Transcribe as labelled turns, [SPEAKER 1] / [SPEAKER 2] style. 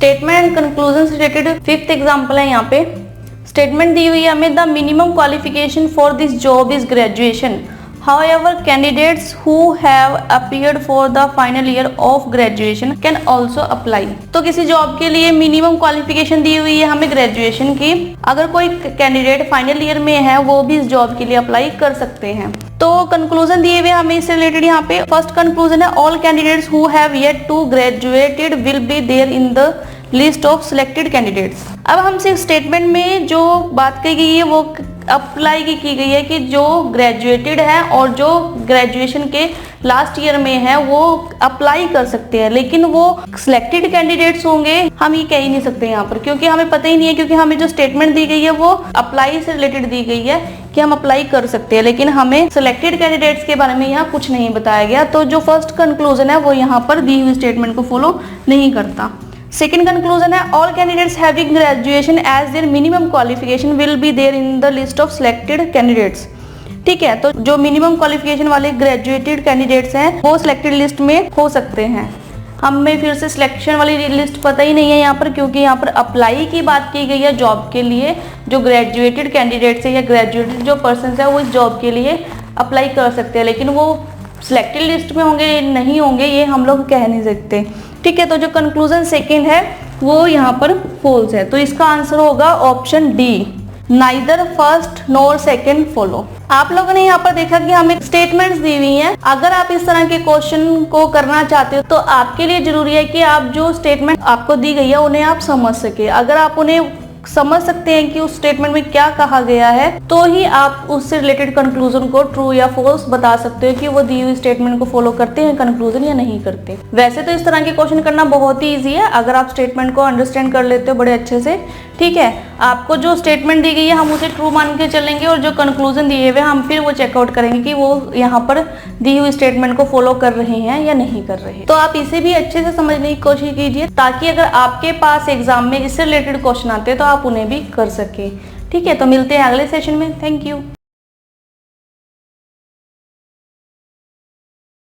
[SPEAKER 1] Statement and conclusion से related fifth example है यहाँ पे। स्टेटमेंट दी हुई है हमें, the minimum qualification for this job is graduation, however candidates who have appeared for the final year of graduation can also apply। तो किसी job के लिए मिनिमम क्वालिफिकेशन दी हुई है हमें ग्रेजुएशन की, अगर कोई कैंडिडेट फाइनल ईयर में है वो भी इस जॉब के लिए अप्लाई कर सकते हैं। तो कंक्लूजन दिए हुए हमें इससे रिलेटेड यहाँ पे फर्स्ट कंक्लूजन है, all candidates who have yet to graduated will be there in the list of selected candidates. अब हमसे स्टेटमेंट में जो बात कही गई है वो अप्लाई की गई है कि जो ग्रेजुएटेड है और जो ग्रेजुएशन के लास्ट ईयर में है वो अप्लाई कर सकते हैं, लेकिन वो सिलेक्टेड कैंडिडेट्स होंगे हम ये कह ही नहीं सकते यहाँ पर, क्योंकि हमें पता ही नहीं है, क्योंकि हमें जो स्टेटमेंट दी गई है वो अप्लाई से रिलेटेड दी गई है कि हम अप्लाई कर सकते हैं, लेकिन हमें सिलेक्टेड कैंडिडेट्स के बारे में यहाँ कुछ नहीं बताया गया। तो जो फर्स्ट कंक्लूजन है वो यहाँ पर दी हुई स्टेटमेंट को फॉलो नहीं करता। सेकेंड कंक्लूजन है, all candidates having graduation as their minimum qualification will be there in the list of selected candidates. ठीक है, तो जो मिनिमम क्वालिफिकेशन वाले ग्रेजुएटेड कैंडिडेट्स हैं वो सिलेक्टेड लिस्ट में हो सकते हैं। हमें फिर से सिलेक्शन वाली लिस्ट पता ही नहीं है यहाँ पर, क्योंकि यहाँ पर अप्लाई की बात की गई है जॉब के लिए, जो ग्रेजुएटेड कैंडिडेट्स है या ग्रेजुएटेड जो पर्सन है वो इस जॉब के लिए अप्लाई कर सकते हैं, लेकिन वो सिलेक्टेड लिस्ट में होंगे नहीं होंगे ये हम लोग कह नहीं सकते। ठीक है, तो जो कंक्लूजन सेकेंड है वो यहाँ पर फॉल्स है, तो इसका आंसर होगा option D, neither first nor second follow. आप लोगों ने यहाँ पर देखा कि हमें स्टेटमेंट्स दी हुई हैं। अगर आप इस तरह के क्वेश्चन को करना चाहते हो तो आपके लिए जरूरी है कि आप जो स्टेटमेंट आपको दी गई है उन्हें आप समझ सके। अगर आप उन्हें समझ सकते हैं कि उस स्टेटमेंट में क्या कहा गया है तो ही आप उससे रिलेटेड कंक्लूजन को ट्रू या फॉल्स बता सकते हो कि वो दी हुई स्टेटमेंट को फॉलो करते हैं कंक्लूजन या नहीं करते। वैसे तो इस तरह के क्वेश्चन करना बहुत ही इजी है अगर आप स्टेटमेंट को अंडरस्टैंड कर लेते हो बड़े अच्छे से। ठीक है, आपको जो स्टेटमेंट दी गई है हम उसे ट्रू मान के चलेंगे और जो कंक्लूजन दिए हुए हम फिर वो चेकआउट करेंगे कि वो यहाँ पर दी हुई स्टेटमेंट को फॉलो कर रहे हैं या नहीं कर रहे। तो आप इसे भी अच्छे से समझने की कोशिश कीजिए ताकि अगर आपके पास एग्जाम में इससे रिलेटेड क्वेश्चन आते हैं तो आप उन्हें भी कर सके। ठीक है, तो मिलते हैं अगले सेशन में। Thank you.